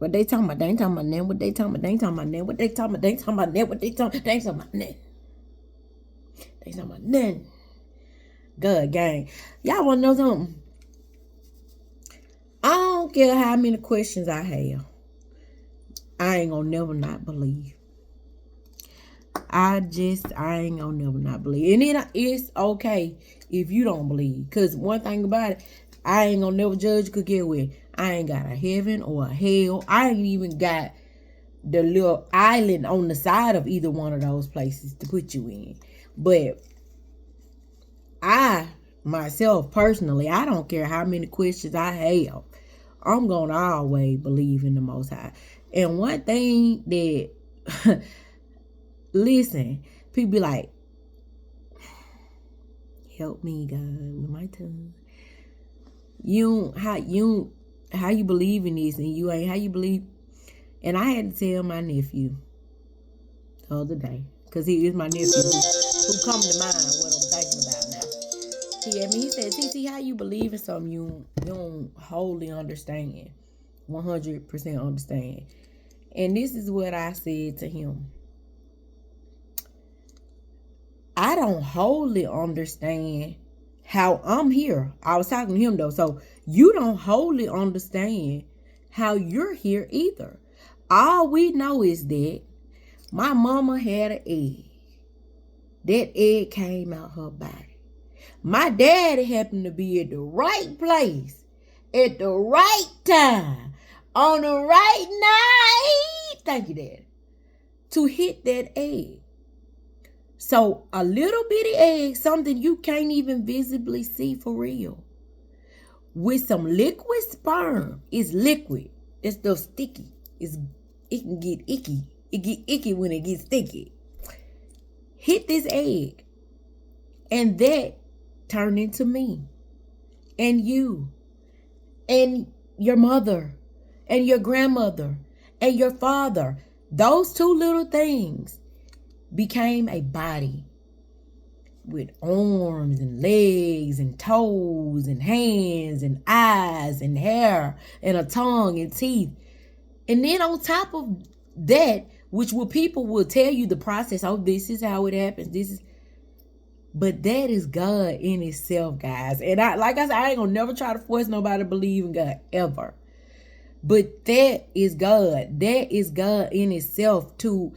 What they talking about? They ain't talking about that. What they talking about? They ain't talking about that. What they talking about? They ain't talking about that. What they talking about? They ain't talking about that. They ain't talking about nothing. Good gang. Y'all want to know something? I don't care how many questions I have. I ain't gonna never not believe. I ain't gonna never not believe. And it's okay if you don't believe. Because one thing about it, I ain't gonna never judge you, could get with. I ain't got a heaven or a hell. I ain't even got the little island on the side of either one of those places to put you in. But I, myself, personally, I don't care how many questions I have. I'm gonna always believe in the Most High. And one thing that, listen, people be like, help me, God, with my tongue. How you believe in this and you ain't how you believe. And I had to tell my nephew the other day, because he is my nephew who come to mind what I'm thinking about now. He said, TT, how you believe in something you don't wholly understand, 100% understand. And this is what I said to him. I don't wholly understand how I'm here. I was talking to him though. So you don't wholly understand how you're here either. All we know is that my mama had an egg. That egg came out her body. My daddy happened to be at the right place at the right time on the right night. Thank you, Daddy. To hit that egg. So a little bitty egg, something you can't even visibly see for real, with some liquid sperm. It's liquid. It's stuff sticky. It can get icky. It get icky when it gets sticky. Hit this egg. And that turned into me. And you. And your mother. And your grandmother. And your father. Those two little things became a body with arms and legs and toes and hands and eyes and hair and a tongue and teeth. And then on top of that, which people will tell you the process, oh, this is how it happens, but that is God in itself, guys. And like I said, I ain't gonna never try to force nobody to believe in God ever. But that is God. That is God in itself too.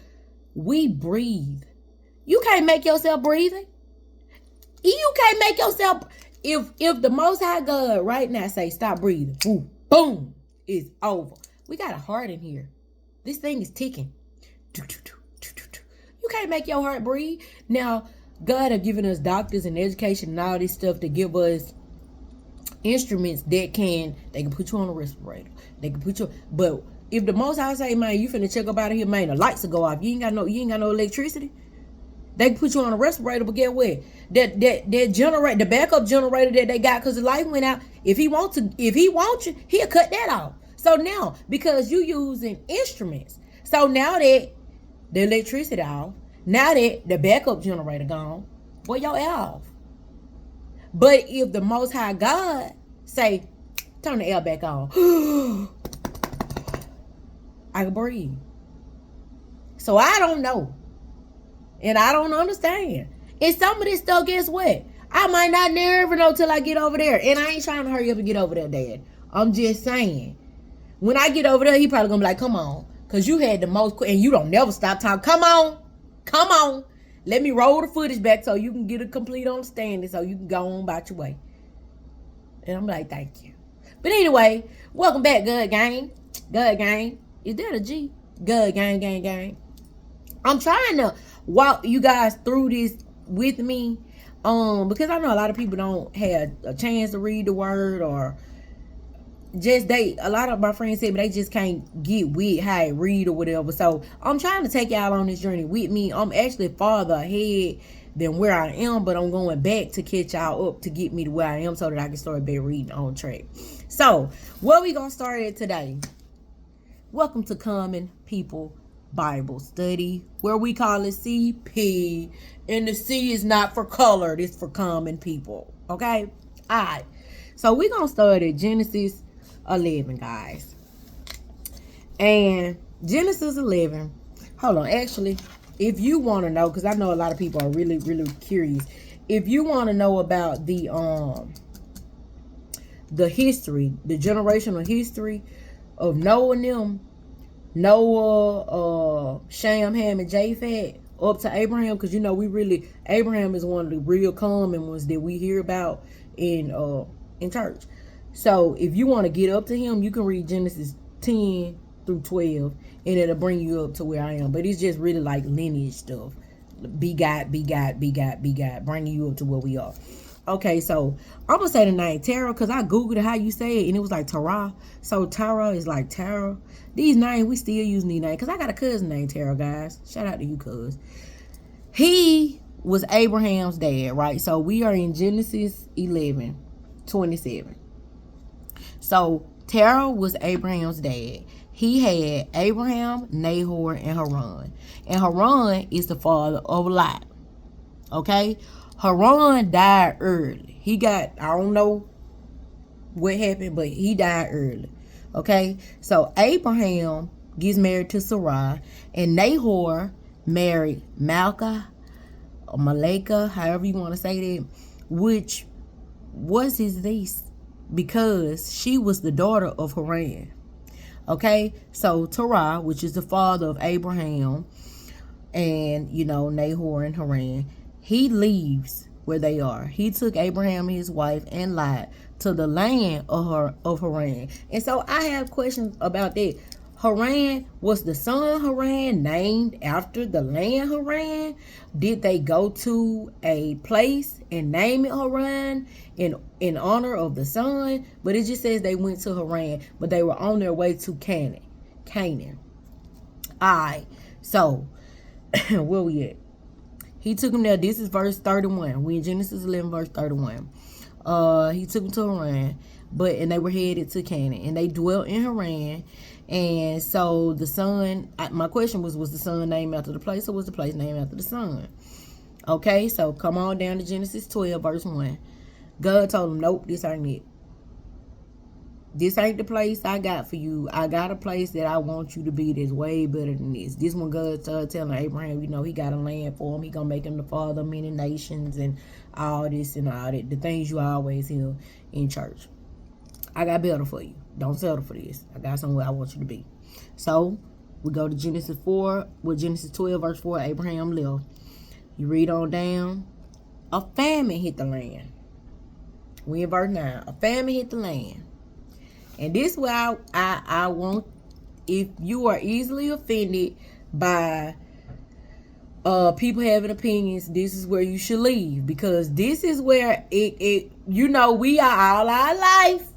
We breathe. You can't make yourself breathing. You can't make yourself. If the Most High God right now say stop breathing, boom, boom, it's over. We got a heart in here. This thing is ticking. You can't make your heart breathe. Now, God have given us doctors and education and all this stuff to give us instruments that can put you on a respirator. They can put you, but if the Most High say, man, you finna check up out of here, man, the lights will go off. You ain't got no electricity. They can put you on a respirator, but get what? That generator, the backup generator that they got, because the light went out. If he wants you, he'll cut that off. So now, because you using instruments, so now that the electricity off, now that the backup generator gone, boy, your air off. But if the Most High God say, turn the air back on, I can breathe. So I don't know. And I don't understand. And some of this stuff, guess what? I might not never know till I get over there. And I ain't trying to hurry up and get over there, Dad. I'm just saying. When I get over there, he probably gonna be like, come on. Because you had the most, and you don't never stop talking. Come on. Come on. Let me roll the footage back so you can get a complete understanding so you can go on about your way. And I'm like, thank you. But anyway, welcome back, Good Gang. Good Gang. Is that a G? Good Gang, gang, gang. I'm trying to walk you guys through this with me. Because I know a lot of people don't have a chance to read the word, or a lot of my friends said, but they just can't get with how I read or whatever. So I'm trying to take y'all on this journey with me. I'm actually farther ahead than where I am, but I'm going back to catch y'all up to get me to where I am so that I can start back reading on track. So where we gonna start at today? Welcome to Common People Bible Study, where we call it CP, and the C is not for colored, it's for common people. Okay? Alright. So we're gonna start at Genesis 11, guys. And Genesis 11. Hold on. Actually, if you want to know, because I know a lot of people are really, really curious. If you want to know about the history, the generational history of Noah and them, Noah, Shem, Ham, and Japheth, up to Abraham, because Abraham is one of the real common ones that we hear about in church. So if you want to get up to him, you can read Genesis 10 through 12, and it'll bring you up to where I am. But it's just really like lineage stuff. Begot, bringing you up to where we are. Okay, so I'm gonna say the name Terah because I googled how you say it and it was like Terah. So Terah is like Terah. These names, we still using these names because I got a cousin named Terah, guys. Shout out to you, cuz. He was Abraham's dad, right? So we are in Genesis 11:27. So Terah was Abraham's dad. He had Abraham, Nahor, and Haran. And Haran is the father of Lot. Okay? Haran died early. He got, I don't know what happened, but he died early. Okay? So Abraham gets married to Sarai, and Nahor married Malka, or Malika, however you want to say that, which was his niece because she was the daughter of Haran. Okay? So Terah, which is the father of Abraham, and, Nahor and Haran, he leaves where they are. He took Abraham, his wife, and Lot to the land of Haran. And so I have questions about that. Haran, was the son Haran named after the land Haran? Did they go to a place and name it Haran in honor of the son? But it just says they went to Haran, but they were on their way to Canaan. Alright, so where we at? He took him there. This is verse 31. We in Genesis 11, verse 31. He took him to Haran, and they were headed to Canaan, and they dwelt in Haran. And so the son, my question was the son named after the place, or was the place named after the son? Okay, so come on down to Genesis 12, verse 1. God told him, nope, this ain't it. This ain't the place I got for you. I got a place that I want you to be that's way better than this. This one God started telling Abraham, he got a land for him. He gonna make him the father of many nations and all this and all that. The things you always hear in church. I got better for you. Don't settle for this. I got somewhere I want you to be. So we go to Genesis 4, with Genesis 12, verse 4, Abraham left. You read on down. A famine hit the land. We in verse 9. A famine hit the land. And this is where I want, if you are easily offended by people having opinions, this is where you should leave. Because this is where we are all our life.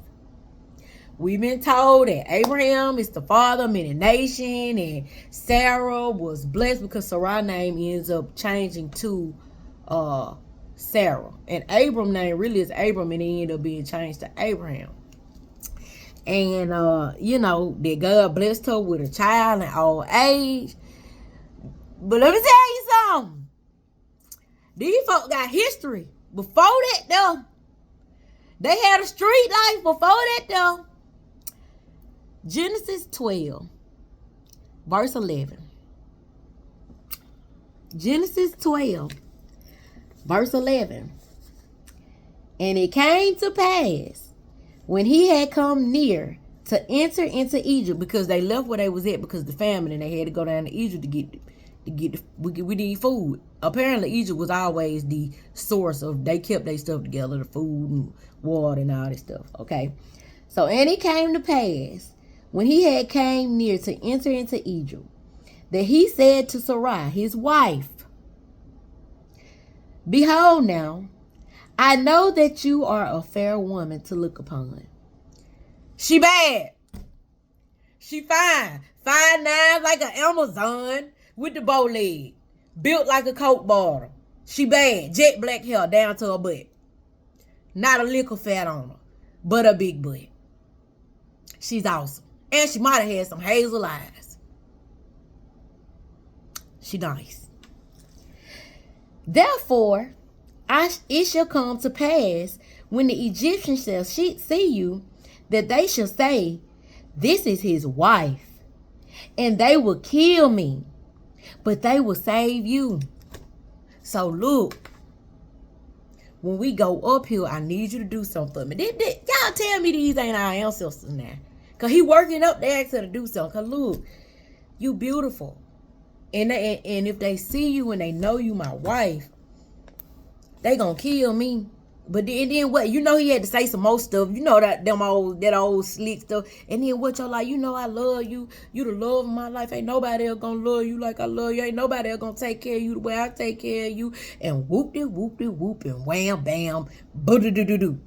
We've been told that Abraham is the father of many nations, and Sarah was blessed because Sarah's name ends up changing to Sarah. And Abram's name really is Abram, and it ended up being changed to Abraham. And, that God blessed her with a child in old age. But let me tell you something. These folks got history. Before that, though, they had a street life before that, though. Genesis 12, verse 11. Genesis 12, verse 11. And it came to pass, when he had come near to enter into Egypt, because they left where they was at because of the famine, and they had to go down to Egypt we need food. Apparently Egypt was always the source of, they kept their stuff together, the food and water and all this stuff. Okay. So, and it came to pass, when he had came near to enter into Egypt, that he said to Sarai, his wife, behold now, I know that you are a fair woman to look upon. She bad. She fine. 5'9", like an Amazon with the bow leg. Built like a Coke bottle. She bad. Jet black hair down to her butt. Not a lick of fat on her, but a big butt. She's awesome. And she might have had some hazel eyes. She nice. Therefore, it shall come to pass, when the Egyptians shall see you, that they shall say, this is his wife. And they will kill me, but they will save you. So look, when we go uphill, I need you to do something for me. Y'all tell me these ain't our ancestors now. Because he working up there to do something. Because look, you beautiful. And if they see you and they know you my wife, they gonna kill me. But then what? You know he had to say some more stuff. You know that old slick stuff. And then what y'all like? You know I love you. You the love of my life. Ain't nobody else gonna love you like I love you. Ain't nobody else gonna take care of you the way I take care of you. And whoop and wham bam, boo-doo-doo-doo-doo.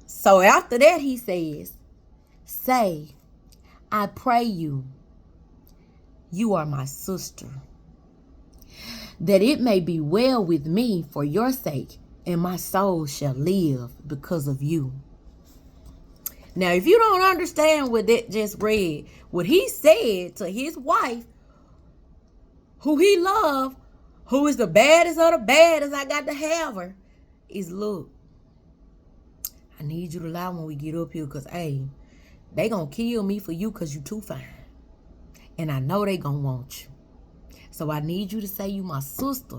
So after that he says, say, I pray you are my sister, that it may be well with me for your sake, and my soul shall live because of you. Now, if you don't understand what that just read, what he said to his wife, who he loved, who is the baddest of the baddest, I got to have her, is look, I need you to lie when we get up here, because, hey, they gonna kill me for you because you too fine. And I know they gonna want you. So I need you to say you my sister.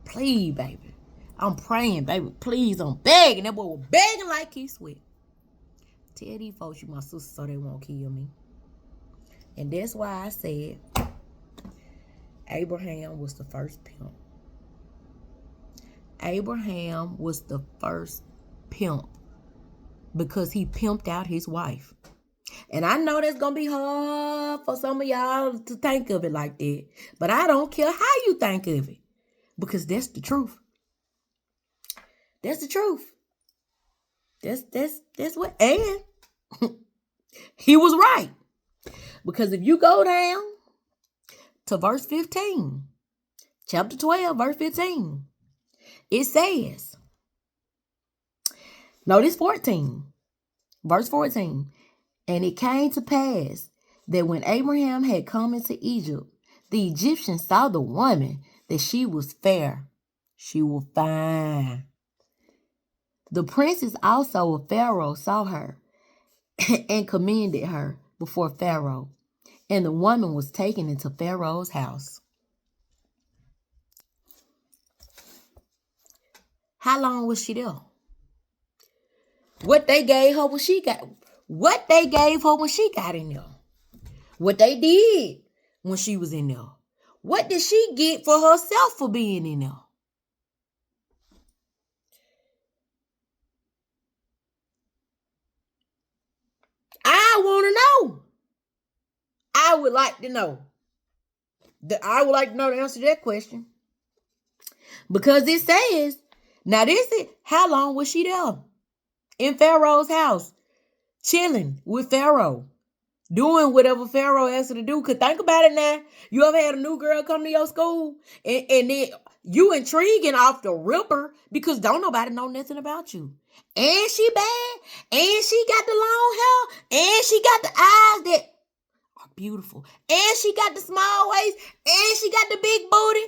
Please, baby. I'm praying, baby. Please, I'm begging. That boy was begging like he sweat. Tell these folks you my sister so they won't kill me. And that's why I said Abraham was the first pimp. Abraham was the first pimp because he pimped out his wife. And I know that's going to be hard for some of y'all to think of it like that. But I don't care how you think of it. Because that's the truth. That's the truth. That's what, and he was right. Because if you go down to verse 15, chapter 12, verse 15, it says, notice 14, verse 14, and it came to pass that when Abraham had come into Egypt, the Egyptians saw the woman, that she was fair. She was fine. The princes also of Pharaoh saw her and commended her before Pharaoh. And the woman was taken into Pharaoh's house. How long was she there? What they gave her when she got in there. What they did when she was in there. What did she get for herself for being in there? I want to know. I would like to know. I would like to know the answer to that question. Because it says, now this is, how long was she there? In Pharaoh's house. Chilling with Pharaoh. Doing whatever Pharaoh asked her to do. Because think about it now. You ever had a new girl come to your school? And then you intriguing off the ripper because don't nobody know nothing about you. And she bad. And she got the long hair. And she got the eyes that are beautiful. And she got the small waist. And she got the big booty.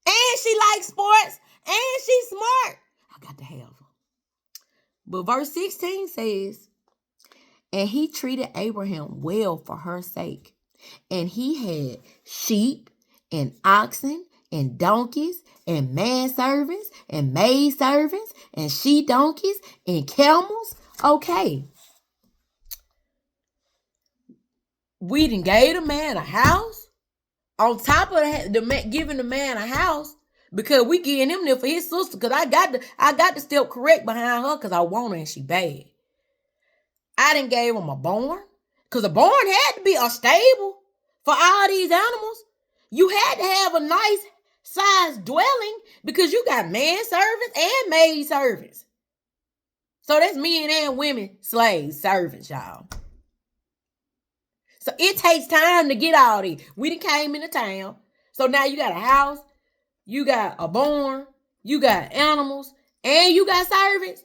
And she likes sports. And she's smart. I got to have her. But verse 16 says, and he treated Abraham well for her sake. And he had sheep and oxen and donkeys and manservants and maidservants and she-donkeys and camels. Okay. We done gave the man a house. On top of that, giving the man a house, because we getting him there for his sister. Because I got to step correct behind her because I want her and she bad. I done gave him a barn. Because a barn had to be a stable for all these animals. You had to have a nice sized dwelling because you got man servants and maid servants. So that's men and women, slaves, servants, y'all. So it takes time to get all these. We done came into town. So now you got a house, you got a barn, you got animals, and you got servants.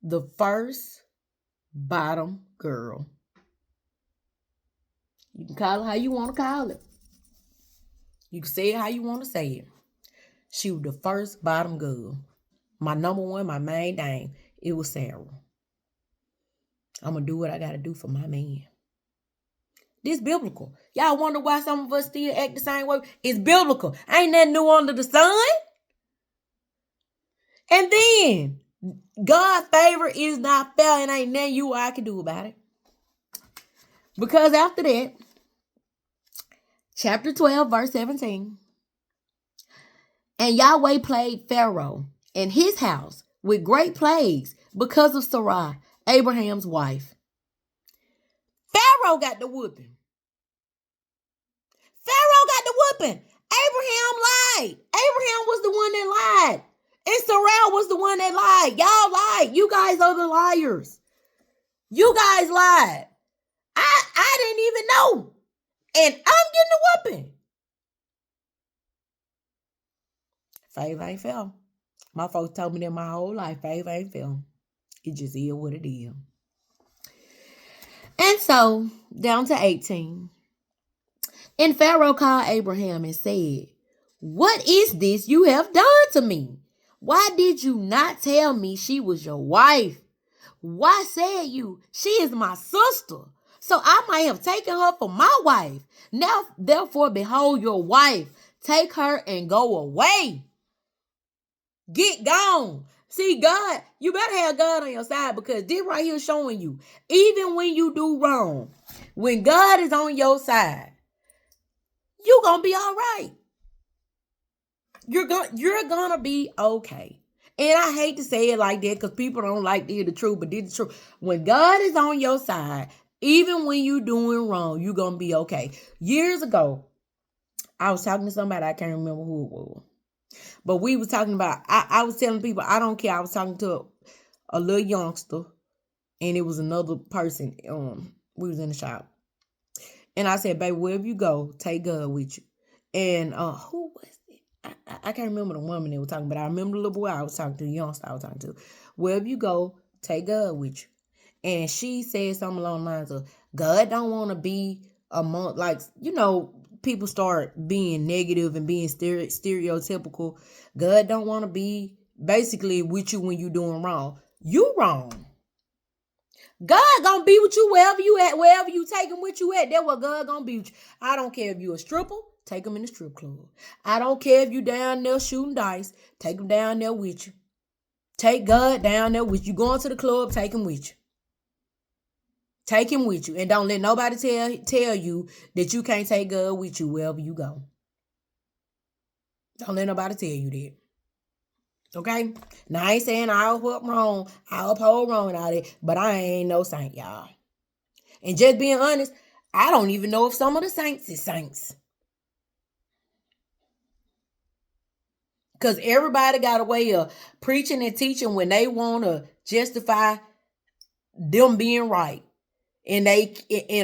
The first bottom girl. You can call it how you want to call it. You can say it how you want to say it. She was the first bottom girl. My number one, my main thing. It was Sarah. I'm going to do what I got to do for my man. This biblical. Y'all wonder why some of us still act the same way? It's biblical. Ain't nothing new under the sun. And then, God's favor is not fair and ain't nothing you or I can do about it. Because after that, chapter 12, verse 17. And Yahweh plagued Pharaoh and his house with great plagues because of Sarai, Abraham's wife. Pharaoh got the whooping. Pharaoh got the whooping. Abraham lied. Abraham was the one that lied. And Sarai was the one that lied. Y'all lied. You guys are the liars. You guys lied. I didn't even know. And I'm getting a whooping. Favor ain't fell. My folks told me that my whole life, favor ain't fell. It just is what it is. And so, down to 18. And Pharaoh called Abraham and said, what is this you have done to me? Why did you not tell me she was your wife? Why said you, she is my sister? So I might have taken her for my wife. Now, therefore, behold your wife. Take her and go away. Get gone. See, God, you better have God on your side, because this right here showing you, even when you do wrong, when God is on your side, you're going to be all right. You're gonna be okay. And I hate to say it like that because people don't like to hear the truth, but this is the truth. When God is on your side, even when you're doing wrong, you're gonna be okay. Years ago, I was talking to somebody, I can't remember who it was. But we was talking about, I was telling people, I don't care. I was talking to a little youngster, and it was another person. We was in the shop. And I said, baby, wherever you go, take God with you. And who was it? I can't remember the woman they were talking, but I remember the little boy I was talking to, the youngster I was talking to. Wherever you go, take God with you. And she said something along the lines of, God don't want to be among, like, you know, people start being negative and being stereotypical. God don't want to be basically with you when you doing wrong. You wrong. God gonna be with you wherever you at, wherever you take him with you at. That's what God gonna be with you. I don't care if you a stripper, take him in the strip club. I don't care if you down there shooting dice, take him down there with you. Take God down there with you. Going to the club, take him with you. Take him with you. And don't let nobody tell you that you can't take God with you wherever you go. Don't let nobody tell you that. Okay? Now, I ain't saying I uphold wrong. I uphold wrong and all that. But I ain't no saint, y'all. And just being honest, I don't even know if some of the saints is saints. Because everybody got a way of preaching and teaching when they want to justify them being right. And they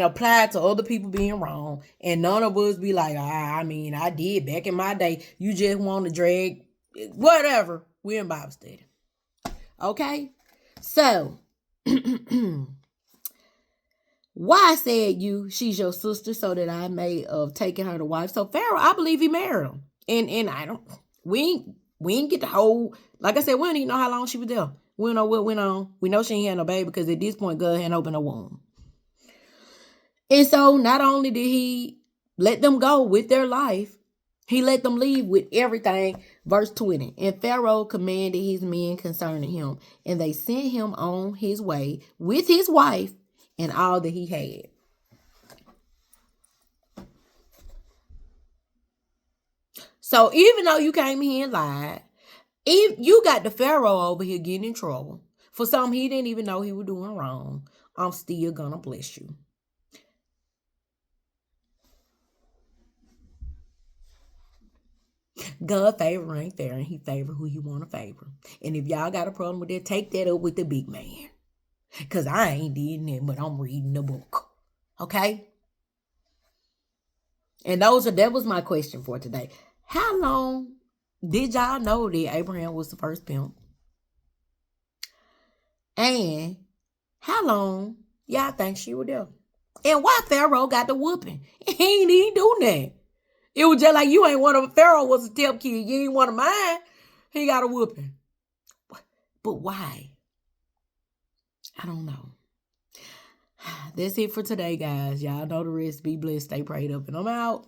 apply it to other people being wrong. And none of us be like, I mean, I did back in my day. You just want to drag, whatever. We're in Bible study. Okay? So, why said you, she's your sister, so that I may have taken her to wife? So Pharaoh, I believe he married her. And I don't, we ain't get the whole, like I said, we don't even know how long she was there. We don't know what went on. We know she ain't had no baby because at this point, God hadn't opened a womb. And so not only did he let them go with their life, he let them leave with everything. Verse 20. And Pharaoh commanded his men concerning him, and they sent him on his way with his wife and all that he had. So even though you came here and lied, if you got the Pharaoh over here getting in trouble for something he didn't even know he was doing wrong, I'm still gonna bless you. God favor ain't fair, and he favor who you want to favor. And if y'all got a problem with that, take that up with the big man. Because I ain't did that, but I'm reading the book. Okay? And that was my question for today. How long did y'all know that Abraham was the first pimp? And how long y'all think she was there? And why Pharaoh got the whooping? He ain't even do that. It was just like you ain't one of Pharaoh was a step kid. You ain't one of mine. He got a whooping. But why? I don't know. That's it for today, guys. Y'all know the rest. Be blessed, stay prayed up, and I'm out.